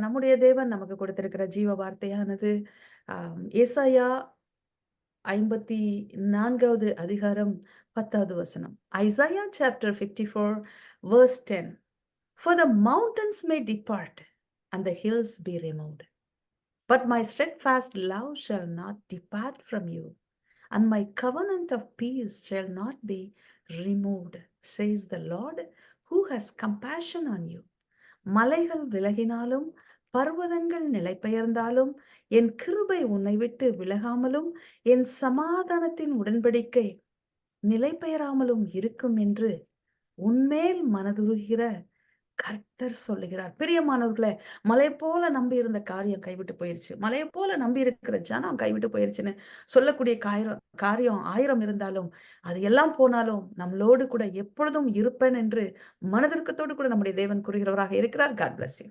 நம்முடைய தேவன் நமக்கு கொடுத்திருக்கிற ஜீவ வார்த்தையானது ஏசாயா 54வது அதிகாரம் 10வது வசனம். Isaiah chapter 54 verse 10. For the mountains may depart and the hills be removed, but my steadfast love shall not depart from you, and my covenant of peace shall not be removed, says the Lord, who has compassion on you. மலைகள் விலகினாலும் பர்வதங்கள் நிலைபெயர்ந்தாலும் என் கிருபை உன்னை விட்டு விலகாமலும் என் சமாதானத்தின் உடன்படிக்கை நிலைபெயராமலும் இருக்கும் என்று உன்மேல் மனதுருகிற கர்த்தர் சொல்லுகிறார். பிரியமானவர்களே, மலை போல நம்பி இருந்த காரியம் கைவிட்டு போயிருச்சு, மலையை போல நம்பி இருக்கிற ஜனம் கைவிட்டு போயிருச்சுன்னு சொல்லக்கூடிய காரியம் 1000 இருந்தாலும், அது எல்லாம் போனாலும் நம்மளோடு கூட எப்பொழுதும் இருப்பேன் என்று மனதிற்கத்தோடு கூட நம்முடைய தேவன் கூறுகிறவராக இருக்கிறார். God bless you.